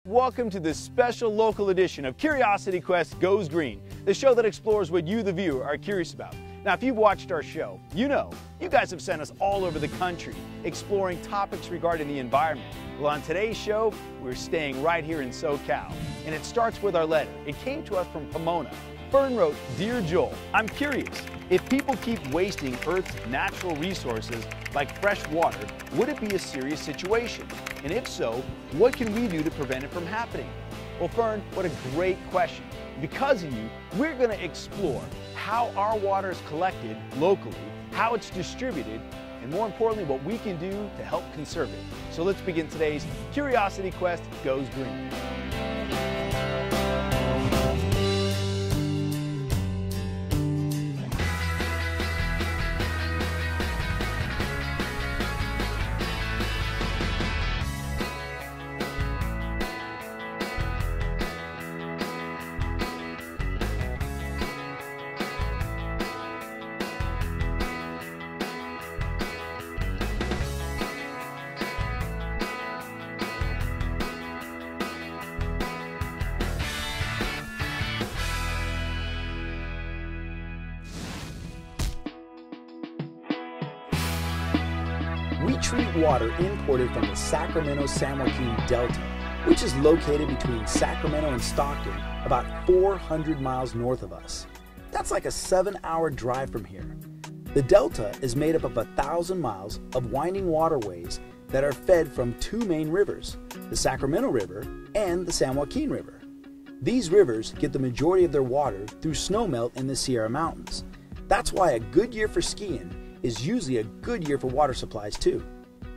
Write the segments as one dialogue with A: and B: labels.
A: Welcome to this special local edition of Curiosity Quest Goes Green, the show that explores what you, the viewer, are curious about. Now, if you've watched our show, you know you guys have sent us all over the country exploring topics regarding the environment. Well, on today's show, we're staying right here in SoCal, and it starts with our letter. It came to us from Pomona. Fern wrote, "Dear Joel, I'm curious. If people keep wasting Earth's natural resources like fresh water, would it be a serious situation? And if so, what can we do to prevent it from happening?" Well, Fern, what a great question. Because of you, we're going to explore how our water is collected locally, how it's distributed, and more importantly, what we can do to help conserve it. So let's begin today's Curiosity Quest Goes Green.
B: We treat water imported from the Sacramento-San Joaquin Delta, which is located between Sacramento and Stockton, about 400 miles north of us. That's like a 7-hour drive from here. The Delta is made up of 1,000 miles of winding waterways that are fed from two main rivers, the Sacramento River and the San Joaquin River. These rivers get the majority of their water through snowmelt in the Sierra Mountains. That's why a good year for skiing is usually a good year for water supplies too.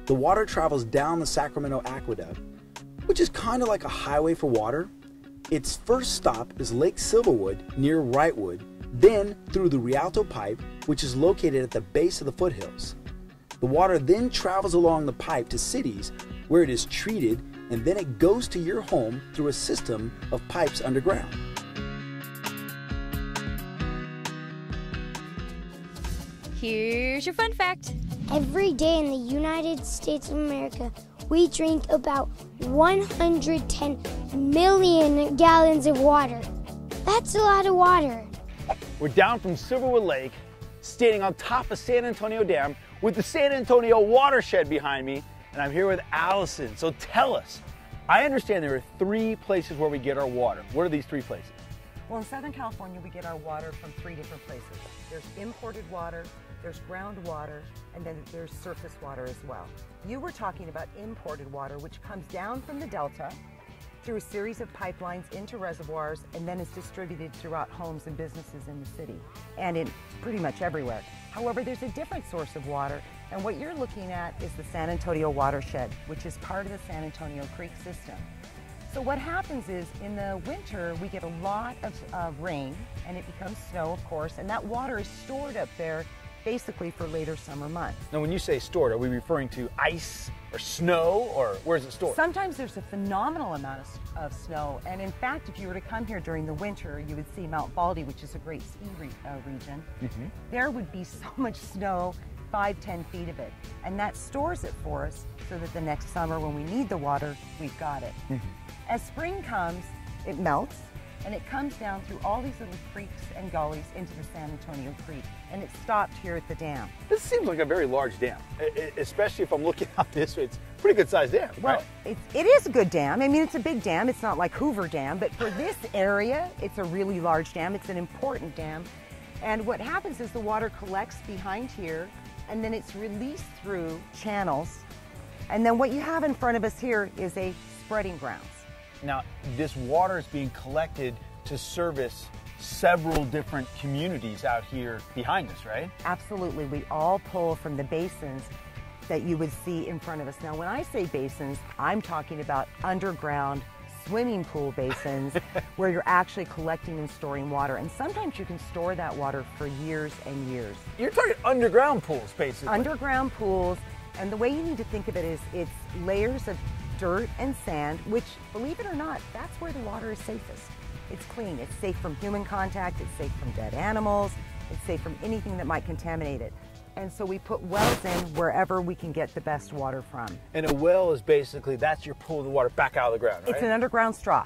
B: The water travels down the Sacramento Aqueduct, which is kind of like a highway for water. Its first stop is Lake Silverwood near Wrightwood, then through the Rialto Pipe, which is located at the base of the foothills. The water then travels along the pipe to cities where it is treated, and then it goes to your home through a system of pipes underground.
C: Here's your fun fact.
D: Every day in the United States of America, we drink about 110 million gallons of water. That's a lot of water.
A: We're down from Silverwood Lake, standing on top of San Antonio Dam with the San Antonio watershed behind me, and I'm here with Allison. So tell us, I understand there are 3 places where we get our water. What are these 3 places?
E: Well, in Southern California, we get our water from 3 different places. There's imported water, there's groundwater, and then there's surface water as well. You were talking about imported water, which comes down from the Delta through a series of pipelines into reservoirs, and then is distributed throughout homes and businesses in the city and in pretty much everywhere. However, there's a different source of water, and what you're looking at is the San Antonio watershed, which is part of the San Antonio Creek system. So what happens is, in the winter, we get a lot of rain, and it becomes snow, of course, and that water is stored up there basically for later summer months.
A: Now, when you say stored, are we referring to ice or snow, or where is it stored?
E: Sometimes there's a phenomenal amount of snow, and in fact, if you were to come here during the winter, you would see Mount Baldy, which is a great ski region. There would be so much snow, 5–10 feet of it, and that stores it for us so that the next summer when we need the water, we've got it. As spring comes, it melts, and it comes down through all these little creeks and gullies into the San Antonio Creek, and it stopped here at the dam.
A: This seems like a very large dam, especially if I'm looking out this way. It's a pretty good sized dam,
E: well,
A: right?
E: It is a good dam. I mean, it's a big dam. It's not like Hoover Dam, but for this area, it's a really large dam. It's an important dam. And what happens is the water collects behind here, and then it's released through channels. And then what you have in front of us here is a spreading grounds.
A: Now, this water is being collected to service several different communities out here behind us, right?
E: Absolutely. We all pull from the basins that you would see in front of us. Now, when I say basins, I'm talking about underground swimming pool basins where you're actually collecting and storing water. And sometimes you can store that water for years and years.
A: You're talking underground pools, basically.
E: Underground pools. And the way you need to think of it is it's layers of dirt and sand, which, believe it or not, that's where the water is safest. It's clean, it's safe from human contact, it's safe from dead animals, it's safe from anything that might contaminate it. And so we put wells in wherever we can get the best water from.
A: And a well is basically, that's your pulling the water back out of the ground, right?
E: It's an underground straw.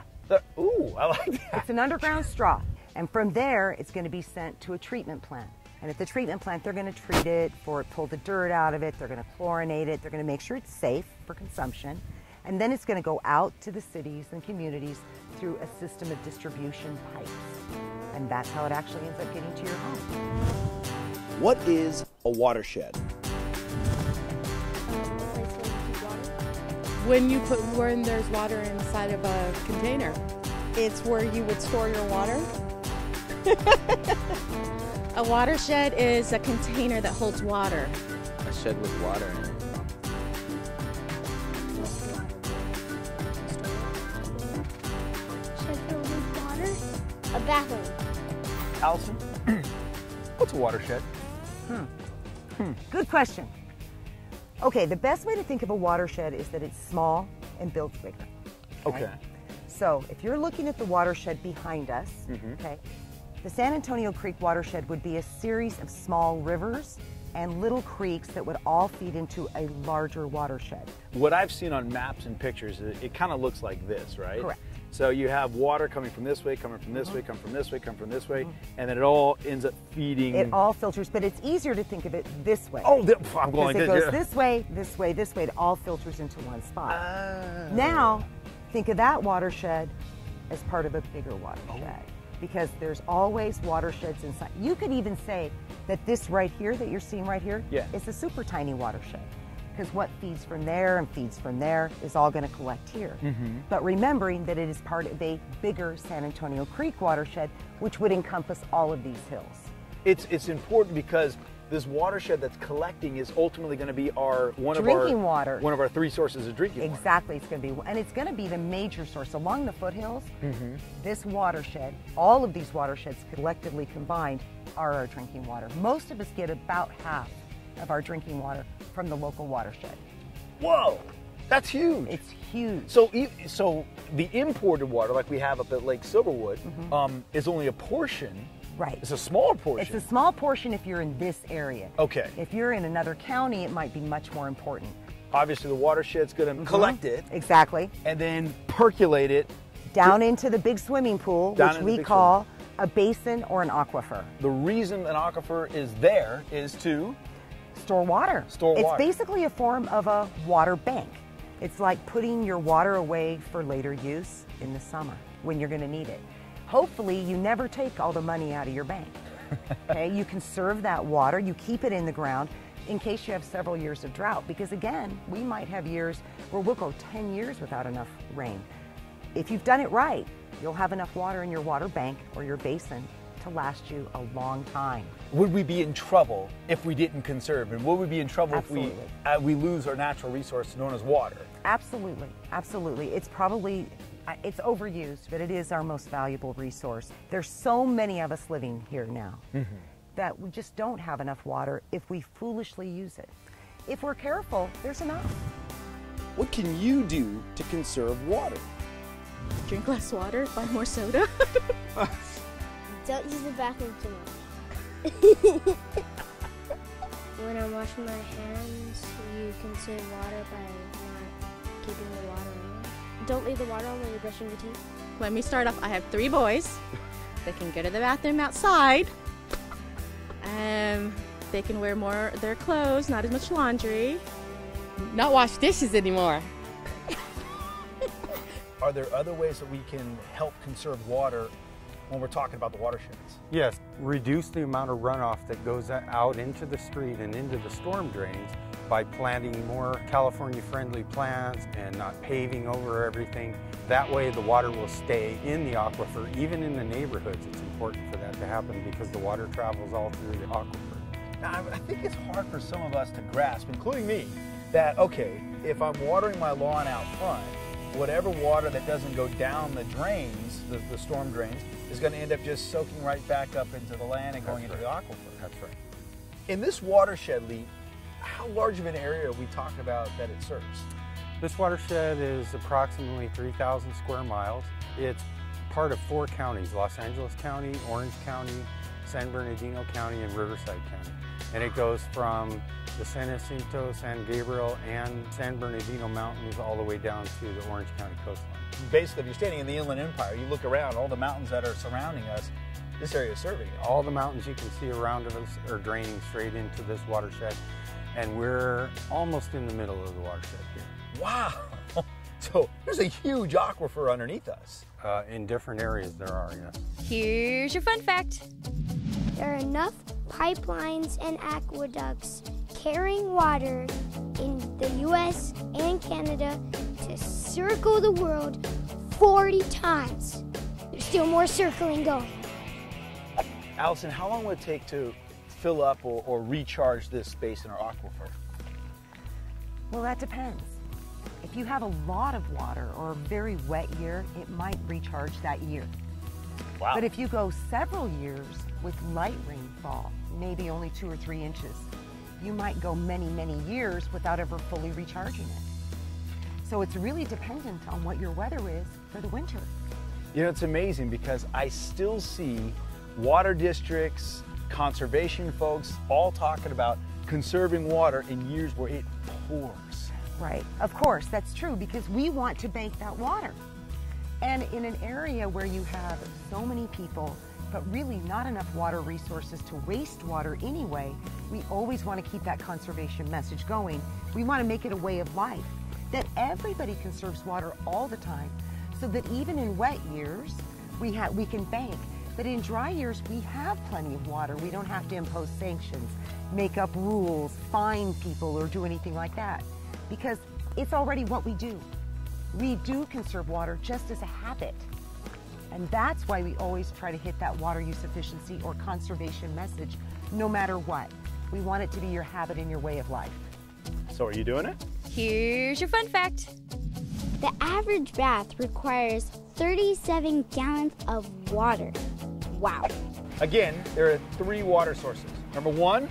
A: Ooh, I like that.
E: It's an underground straw. And from there, it's going to be sent to a treatment plant. And at the treatment plant, they're going to treat it, pull the dirt out of it, they're going to chlorinate it, they're going to make sure it's safe for consumption. And then it's going to go out to the cities and communities through a system of distribution pipes. And that's how it actually ends up getting to your home.
A: What is a watershed?
F: When there's water inside of a container. It's where you would store your water.
G: A watershed is a container that holds water.
H: A shed with water in it.
D: Shed filled with water? A bathroom.
A: Allison, what's a watershed?
E: Good question. Okay, the best way to think of a watershed is that it's small and built bigger.
A: Okay.
E: So if you're looking at the watershed behind us, okay, the San Antonio Creek watershed would be a series of small rivers and little creeks that would all feed into a larger watershed.
A: What I've seen on maps and pictures, it kind of looks like this, right?
E: Correct.
A: So you have water coming from this way, coming from this way, coming from this way, coming from this way, and then it all ends up feeding.
E: It all filters, but it's easier to think of it this way.
A: Oh, I'm going
E: Because it
A: this.
E: goes this way, this way, this way. It all filters into one spot. Now, think of that watershed as part of a bigger watershed. Because there's always watersheds inside. You could even say that this right here, that you're seeing right here, is a super tiny watershed. Because what feeds from there and feeds from there is all going to collect here. But remembering that it is part of a bigger San Antonio Creek watershed, which would encompass all of these hills.
A: It's important because this watershed that's collecting is ultimately going to be one of our three sources of drinking water.
E: Exactly, it's going to be, and it's going to be the major source along the foothills. This watershed, all of these watersheds collectively combined, are our drinking water. Most of us get about half of our drinking water from the local watershed.
A: Whoa, that's huge.
E: It's huge.
A: So the imported water, like we have up at Lake Silverwood, is only a portion.
E: Right.
A: It's a small portion.
E: It's a small portion if you're in this area.
A: Okay.
E: If you're in another county, it might be much more important.
A: Obviously, the watershed's going to collect it.
E: Exactly.
A: And then percolate it
E: down into the big swimming pool, which we call a basin or an aquifer.
A: The reason an aquifer is there is to
E: store water. It's basically a form of a water bank. It's like putting your water away for later use in the summer when you're going to need it. Hopefully, you never take all the money out of your bank. Okay, you conserve that water, you keep it in the ground in case you have several years of drought. Because again, we might have years where we'll go 10 years without enough rain. If you've done it right, you'll have enough water in your water bank or your basin to last you a long time.
A: Would we be in trouble if we didn't conserve? And would we be in trouble
E: Absolutely.
A: if we lose our natural resource known as water?
E: Absolutely, absolutely. It's probably, it's overused, but it is our most valuable resource. There's so many of us living here now that we just don't have enough water if we foolishly use it. If we're careful, there's enough.
A: What can you do to conserve water?
G: Drink less water, buy more soda.
D: Don't use the bathroom too much. When I'm washing my hands, you conserve water by not keeping the water on. Don't leave the water on when you're brushing your teeth.
G: Let me start off. I have 3 boys. They can go to the bathroom outside. They can wear more of their clothes, not as much laundry. Not wash dishes anymore.
A: Are there other ways that we can help conserve water when we're talking about the watersheds?
I: Yes, reduce the amount of runoff that goes out into the street and into the storm drains by planting more California-friendly plants and not paving over everything. That way the water will stay in the aquifer. Even in the neighborhoods, it's important for that to happen because the water travels all through the aquifer.
A: Now, I think it's hard for some of us to grasp, including me, that, okay, if I'm watering my lawn out front, whatever water that doesn't go down the drains, the storm drains, is going to end up just soaking right back up into the land and going into the aquifer.
I: That's right.
A: In this watershed, Lee, how large of an area are we talking about that it serves?
I: This watershed is approximately 3,000 square miles. It's part of 4 counties, Los Angeles County, Orange County, San Bernardino County, and Riverside County. and it goes from the San Jacinto, San Gabriel, and San Bernardino Mountains all the way down to the Orange County coastline.
A: Basically, if you're standing in the Inland Empire, you look around, all the mountains that are surrounding us, this area is serving it.
I: All the mountains you can see around us are draining straight into this watershed, and we're almost in the middle of the watershed here.
A: Wow! So there's a huge aquifer underneath us.
I: In different areas there are, yes.
C: Here's your fun fact.
D: There are enough pipelines and aqueducts carrying water in the U.S. and Canada to circle the world 40 times. There's still more circling going.
A: Allison, how long would it take to fill up or recharge this space in our aquifer?
E: Well, that depends. If you have a lot of water or a very wet year, it might recharge that year.
A: Wow.
E: But if you go several years with light rainfall, maybe only 2 or 3 inches, you might go many, many years without ever fully recharging it. So it's really dependent on what your weather is for the winter.
A: You know, it's amazing because I still see water districts, conservation folks, all talking about conserving water in years where it pours.
E: Right, of course, that's true because we want to bank that water. And in an area where you have so many people, but really not enough water resources to waste water anyway, we always want to keep that conservation message going. We want to make it a way of life, that everybody conserves water all the time, so that even in wet years, we can bank. But in dry years, we have plenty of water. We don't have to impose sanctions, make up rules, fine people, or do anything like that, because it's already what we do. We do conserve water just as a habit. And that's why we always try to hit that water use efficiency or conservation message, no matter what. We want it to be your habit and your way of life.
A: So are you doing it?
C: Here's your fun fact.
D: The average bath requires 37 gallons of water. Wow.
A: Again, there are 3 water sources. Number 1,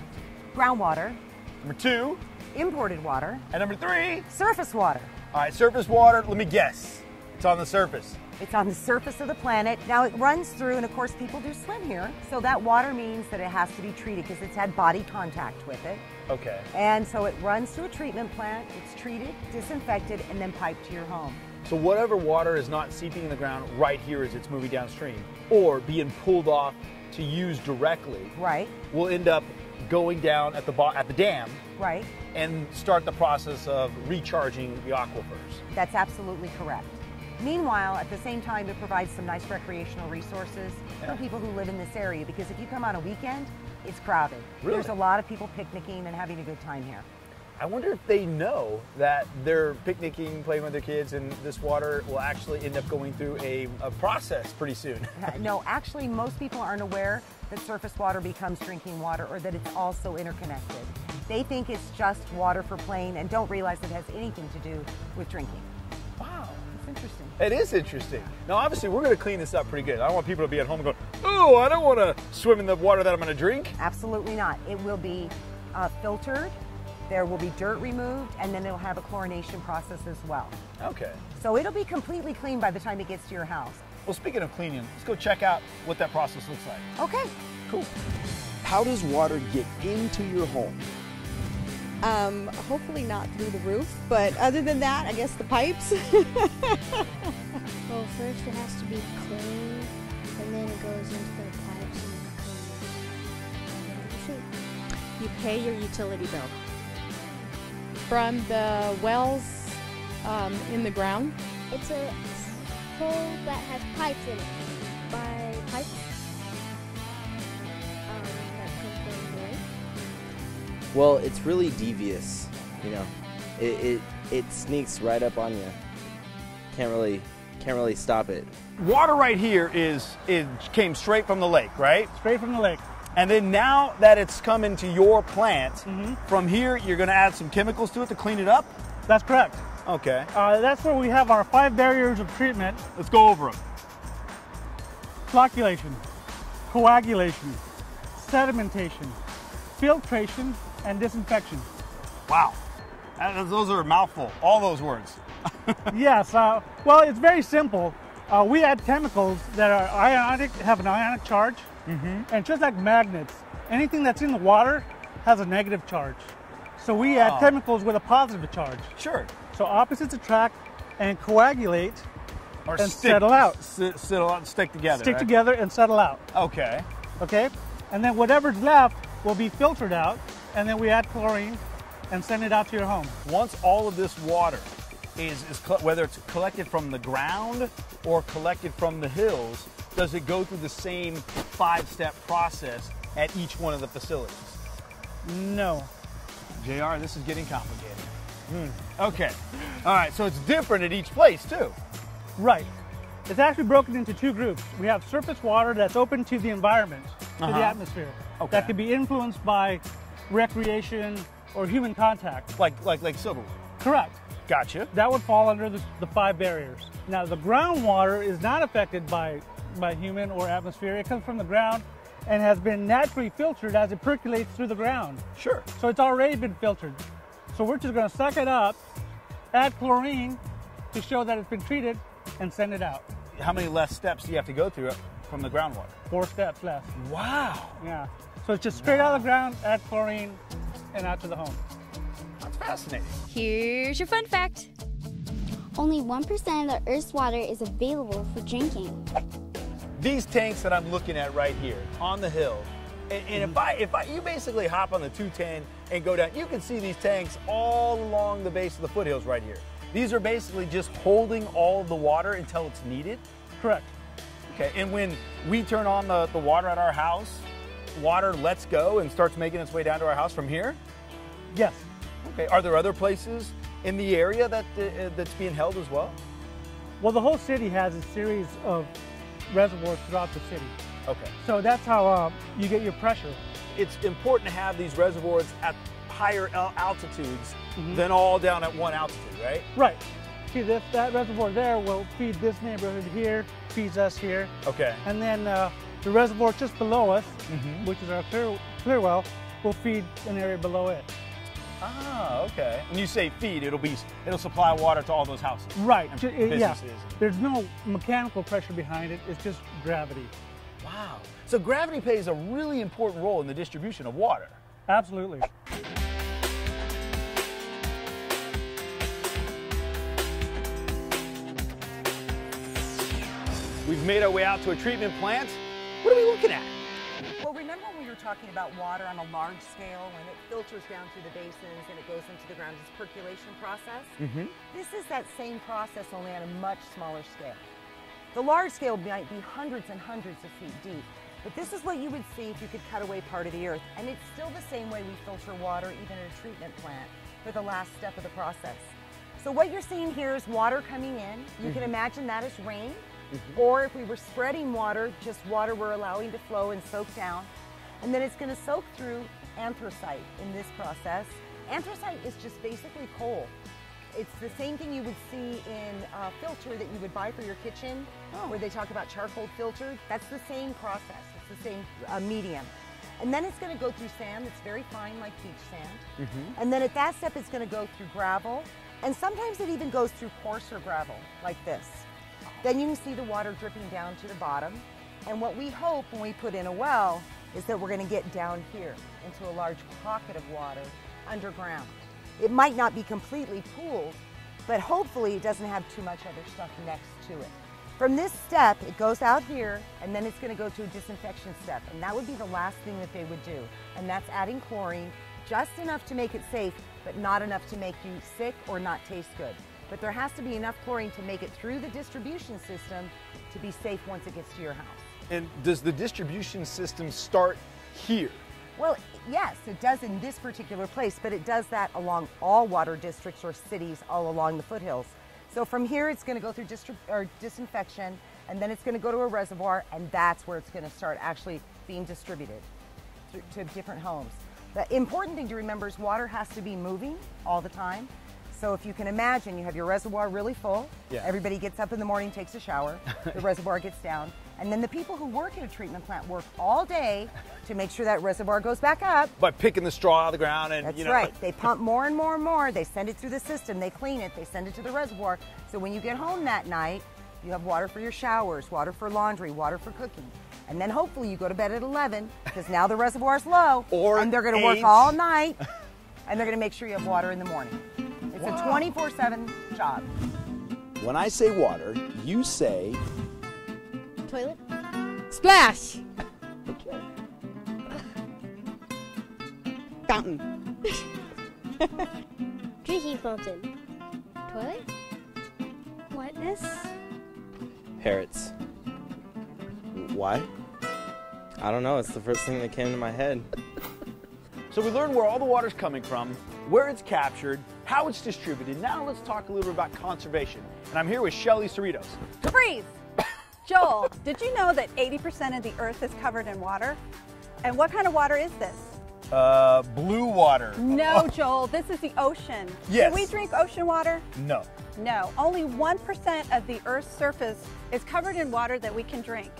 E: Groundwater,
A: number 2,
E: imported water,
A: and number 3.
E: surface water.
A: All right, surface water, let me guess. It's on the surface.
E: It's on the surface of the planet. Now it runs through, and of course people do swim here, so that water means that it has to be treated because it's had body contact with it.
A: Okay.
E: And so it runs through a treatment plant, it's treated, disinfected, and then piped to your home.
A: So whatever water is not seeping in the ground right here as it's moving downstream, or being pulled off to use directly,
E: Right,
A: will end up going down at the dam
E: right.
A: and start the process of recharging the aquifers.
E: That's absolutely correct. Meanwhile, at the same time, it provides some nice recreational resources for people who live in this area, because if you come on a weekend, it's crowded.
A: Really?
E: There's a lot of people picnicking and having a good time here.
A: I wonder if they know that they're picnicking, playing with their kids, and this water will actually end up going through a process pretty soon.
E: No, actually, most people aren't aware that surface water becomes drinking water, or that it's also interconnected. They think it's just water for playing and don't realize it has anything to do with drinking.
A: Wow.
E: It's interesting.
A: It is interesting. Now, obviously, we're going to clean this up pretty good. I don't want people to be at home and go, oh, I don't want to swim in the water that I'm going to drink.
E: Absolutely not. It will be filtered, there will be dirt removed, and then it'll have a chlorination process as well.
A: Okay.
E: So it'll be completely clean by the time it gets to your house.
A: Well, speaking of cleaning, let's go check out what that process looks like.
E: Okay.
A: Cool.
B: How does water get into your home?
F: Hopefully not through the roof, but other than that, I guess the pipes.
D: Well, first it has to be clean, and then it goes into the pipes and then it
G: You pay your utility bill. From the wells in the ground.
D: It's a hole that has pipes in it. By pipes that come from the lake.
H: Well, it's really devious, you know. It sneaks right up on you. Can't really stop it.
A: Water right here came straight from the lake, right?
J: Straight from the lake.
A: And then now that it's come into your plant, from here you're going to add some chemicals to it to clean it up?
J: That's correct.
A: Okay.
J: That's where we have our 5 barriers of treatment.
A: Let's go over them.
J: Flocculation, coagulation, sedimentation, filtration, and disinfection.
A: Wow. Those are a mouthful, all those words.
J: Yes, well, it's very simple. We add chemicals that are ionic, have an ionic charge, and just like magnets, anything that's in the water has a negative charge. So we add chemicals with a positive charge.
A: Sure.
J: So opposites attract and coagulate
A: Or
J: and settle out.
A: Settle out and stick together.
J: Stick
A: right?
J: together and settle out.
A: Okay.
J: Okay? And then whatever's left will be filtered out, and then we add chlorine and send it out to your home.
A: Once all of this water whether it's collected from the ground or collected from the hills, does it go through the same 5-step process at each one of the facilities?
J: No.
A: JR, this is getting complicated. Okay. All right, so it's different at each place too.
J: Right. It's actually broken into 2 groups. We have surface water that's open to the environment, to the atmosphere.
A: Okay.
J: That could be influenced by recreation or human contact.
A: Like silverwood.
J: Correct.
A: Gotcha.
J: That would fall under the 5 barriers. Now, the groundwater is not affected by human or atmosphere. It comes from the ground and has been naturally filtered as it percolates through the ground.
A: Sure.
J: So it's already been filtered. So we're just going to suck it up, add chlorine to show that it's been treated, and send it out.
A: How many less steps do you have to go through from the groundwater?
J: 4 steps less.
A: Wow.
J: Yeah. So it's just straight out of the ground, add chlorine, and out to the home.
A: That's fascinating.
C: Here's your fun fact.
D: Only 1% of the Earth's water is available for drinking.
A: These tanks that I'm looking at right here on the hill, and if you basically hop on the 210 and go down, you can see these tanks all along the base of the foothills right here. These are basically just holding all of the water until it's needed?
J: Correct.
A: Okay, and when we turn on the water at our house, water lets go and starts making its way down to our house from here?
J: Yes.
A: Okay, are there other places in the area that's being held as well?
J: Well, the whole city has a series of reservoirs throughout the city.
A: Okay.
J: So that's how you get your pressure.
A: It's important to have these reservoirs at higher altitudes than all down at one altitude, right?
J: Right. See, that reservoir there will feed this neighborhood here, feeds us here.
A: Okay.
J: And then the reservoir just below us, which is our clear well, will feed an area below it.
A: Ah, okay. When you say feed, it'll supply water to all those houses.
J: Right.
A: And
J: Yeah.
A: businesses.
J: There's no mechanical pressure behind it. It's just gravity.
A: Wow. So gravity plays a really important role in the distribution of water.
J: Absolutely.
A: We've made our way out to a treatment plant. What are we looking at?
E: Well, remember when we were talking about water on a large scale, when it filters down through the basins and it goes into the ground, this percolation process? This is that same process, only on a much smaller scale. The large scale might be hundreds and hundreds of feet deep, but this is what you would see if you could cut away part of the earth. And it's still the same way we filter water, even at a treatment plant, for the last step of the process. So what you're seeing here is water coming in. You can imagine that as rain. Or if we were spreading water, just water we're allowing to flow and soak down. And then it's going to soak through anthracite in this process. Anthracite is just basically coal. It's the same thing you would see in a filter that you would buy for your kitchen, where they talk about charcoal filter. That's the same process. It's the same medium. And then it's going to go through sand that's very fine, like beach sand. And then at that step, it's going to go through gravel. And sometimes it even goes through coarser gravel, like this. Then you can see the water dripping down to the bottom. And what we hope when we put in a well is that we're going to get down here into a large pocket of water underground. It might not be completely pooled, but hopefully it doesn't have too much other stuff next to it. From this step, it goes out here, and then it's going to go to a disinfection step. And that would be the last thing that they would do. And that's adding chlorine, just enough to make it safe, but not enough to make you sick or not taste good. But there has to be enough chlorine to make it through the distribution system to be safe once it gets to your house.
A: And does the distribution system start here?
E: Well, yes, it does in this particular place, but it does that along all water districts or cities all along the foothills. So from here, it's going to go through disinfection, and then it's going to go to a reservoir, and that's where it's going to start actually being distributed to different homes. The important thing to remember is water has to be moving all the time. So if you can imagine, you have your reservoir really full. Everybody gets up in the morning, takes a shower. The reservoir gets down. And then the people who work at a treatment plant work all day to make sure that reservoir goes back up.
A: By picking the straw out of the ground and,
E: That's right. They pump more and more and more. They send it through the system. They clean it. They send it to the reservoir. So when you get home that night, you have water for your showers, water for laundry, water for cooking. And then hopefully you go to bed at 11 because now the reservoir's low.
A: Or
E: and they're going to work
A: 8.
E: all night and they're going to make sure you have water in the morning. It's a 24/7 job.
B: When I say water, you say
D: Toilet?
C: Splash!
B: okay.
C: Fountain.
D: Drinking fountain. Toilet?
C: Wetness?
H: Parrots. Why? I don't know. It's the first thing that came to my head.
A: So we learned where all the water's coming from, where it's captured, how it's distributed. Now let's talk a little bit about conservation. And I'm here with Shelly Cerritos.
F: Freeze! Joel, did you know that 80% of the earth is covered in water? And what kind of water is this?
A: Blue water.
F: No, Joel, this is the ocean.
A: Yes.
F: Do we drink ocean water?
A: No.
F: No. Only 1% of the earth's surface is covered in water that we can drink,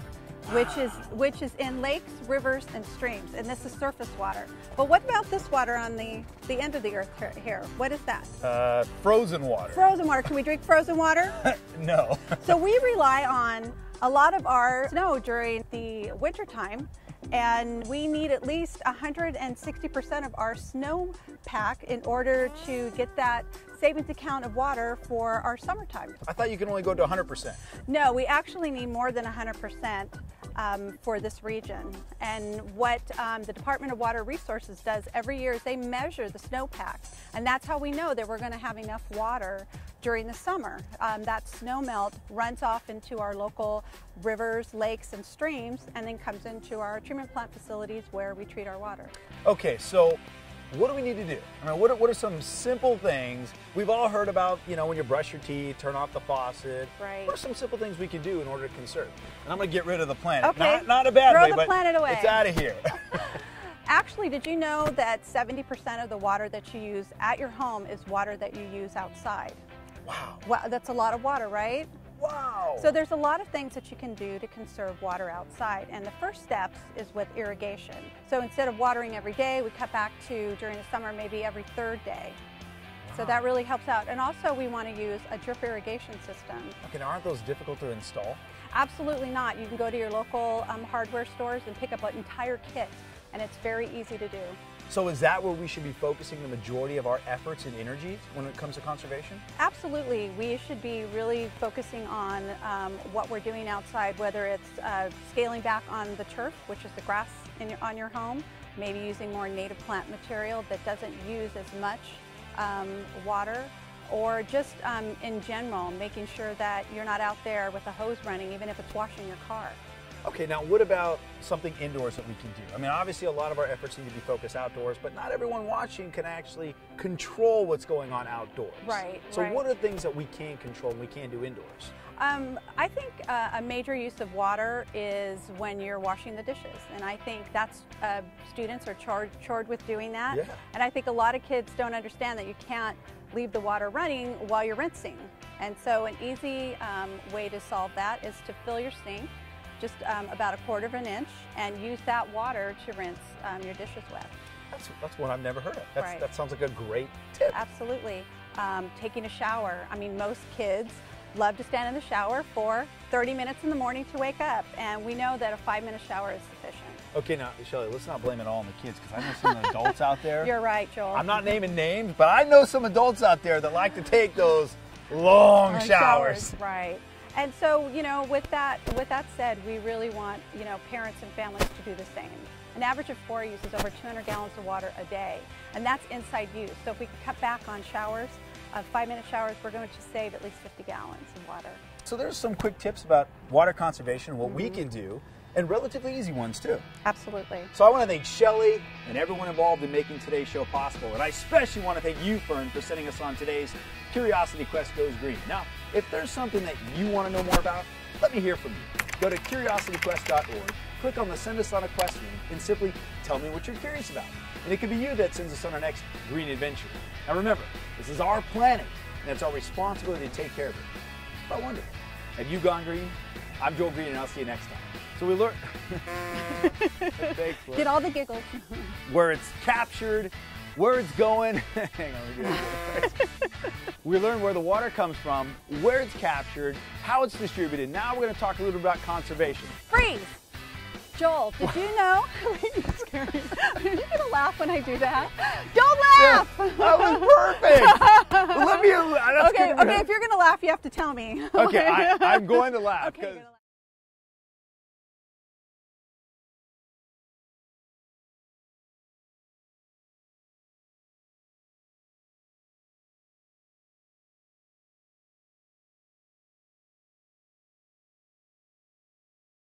F: which is in lakes, rivers, and streams. And this is surface water. But what about this water on the end of the earth here? What is that?
A: Frozen water.
F: Frozen water. Can we drink frozen water?
A: No.
F: So we rely on a lot of our snow during the winter time, and we need at least 160% of our snowpack in order to get that savings account of water for our summertime.
A: I thought you could only go to 100%.
F: No, we actually need more than 100% for this region. And what the Department of Water Resources does every year is they measure the snowpack, and that's how we know that we're going to have enough water during the summer. That snow melt runs off into our local rivers, lakes, and streams, and then comes into our treatment plant facilities where we treat our water.
A: Okay, so what do we need to do? I mean, what are some simple things we've all heard about, you know, when you brush your teeth, turn off the faucet.
F: Right.
A: What are some simple things we can do in order to conserve? And I'm going to get rid of the planet.
F: Okay.
A: Not a bad
F: Throw
A: way,
F: the
A: but
F: planet away.
A: it's out of here.
F: Actually, did you know that 70% of the water that you use at your home is water that you use outside?
A: Wow.
F: Wow, that's a lot of water, right?
A: Wow.
F: So there's a lot of things that you can do to conserve water outside, and the first steps is with irrigation. So instead of watering every day, we cut back to, during the summer, maybe every third day. Wow. So that really helps out. And also we want to use a drip irrigation system.
A: Okay, now aren't those difficult to install?
F: Absolutely not. You can go to your local hardware stores and pick up an entire kit, and it's very easy to do.
A: So is that where we should be focusing the majority of our efforts and energies when it comes to conservation?
F: Absolutely. We should be really focusing on what we're doing outside, whether it's scaling back on the turf, which is the grass on your home, maybe using more native plant material that doesn't use as much water, or just in general, making sure that you're not out there with a hose running, even if it's washing your car.
A: Okay, now what about something indoors that we can do? I mean, obviously a lot of our efforts need to be focused outdoors, but not everyone watching can actually control what's going on outdoors.
F: Right.
A: So
F: right.
A: what are the things that we can control and we can do indoors?
F: I think a major use of water is when you're washing the dishes, and I think that's students are charged with doing that.
A: Yeah.
F: And I think a lot of kids don't understand that you can't leave the water running while you're rinsing. And so an easy way to solve that is to fill your sink just about 1/4 of an inch and use that water to rinse your dishes with.
A: That's one I've never heard of.
F: Right.
A: That sounds like a great tip.
F: Absolutely. Taking a shower. I mean, most kids love to stand in the shower for 30 minutes in the morning to wake up, and we know that a 5-minute shower is sufficient.
A: Okay, now, Shelly, let's not blame it all on the kids, because I know some adults out there.
F: You're right, Joel.
A: I'm not naming names, but I know some adults out there that like to take those long showers.
F: Right. And so, you know, with that said, we really want, you know, parents and families to do the same. An average of 4 uses over 200 gallons of water a day, and that's inside use. So if we can cut back on showers, 5-minute showers, we're going to save at least 50 gallons of water.
A: So there's some quick tips about water conservation, what we can do, and relatively easy ones too.
F: Absolutely.
A: So I want to thank Shelly and everyone involved in making today's show possible, and I especially want to thank you, Fern, for sending us on today's Curiosity Quest Goes Green. Now, if there's something that you want to know more about, let me hear from you. Go to curiosityquest.org, click on the Send Us on a Quest link, and simply tell me what you're curious about. And it could be you that sends us on our next green adventure. Now remember, this is our planet, and it's our responsibility to take care of it. But I wonder, have you gone green? I'm Joel Greene, and I'll see you next time. So we learned
F: Get all the giggles.
A: where it's captured, where it's going. Hang on, we learned where the water comes from, where it's captured, how it's distributed. Now we're going to talk a little bit about conservation.
F: Freeze! Joel, did you know? You're scary. Are you gonna laugh when I do that? Don't laugh!
A: Yeah, that was perfect! Let me,
F: Okay, if you're gonna laugh, you have to tell me.
A: Okay, I'm going to laugh.
F: Okay,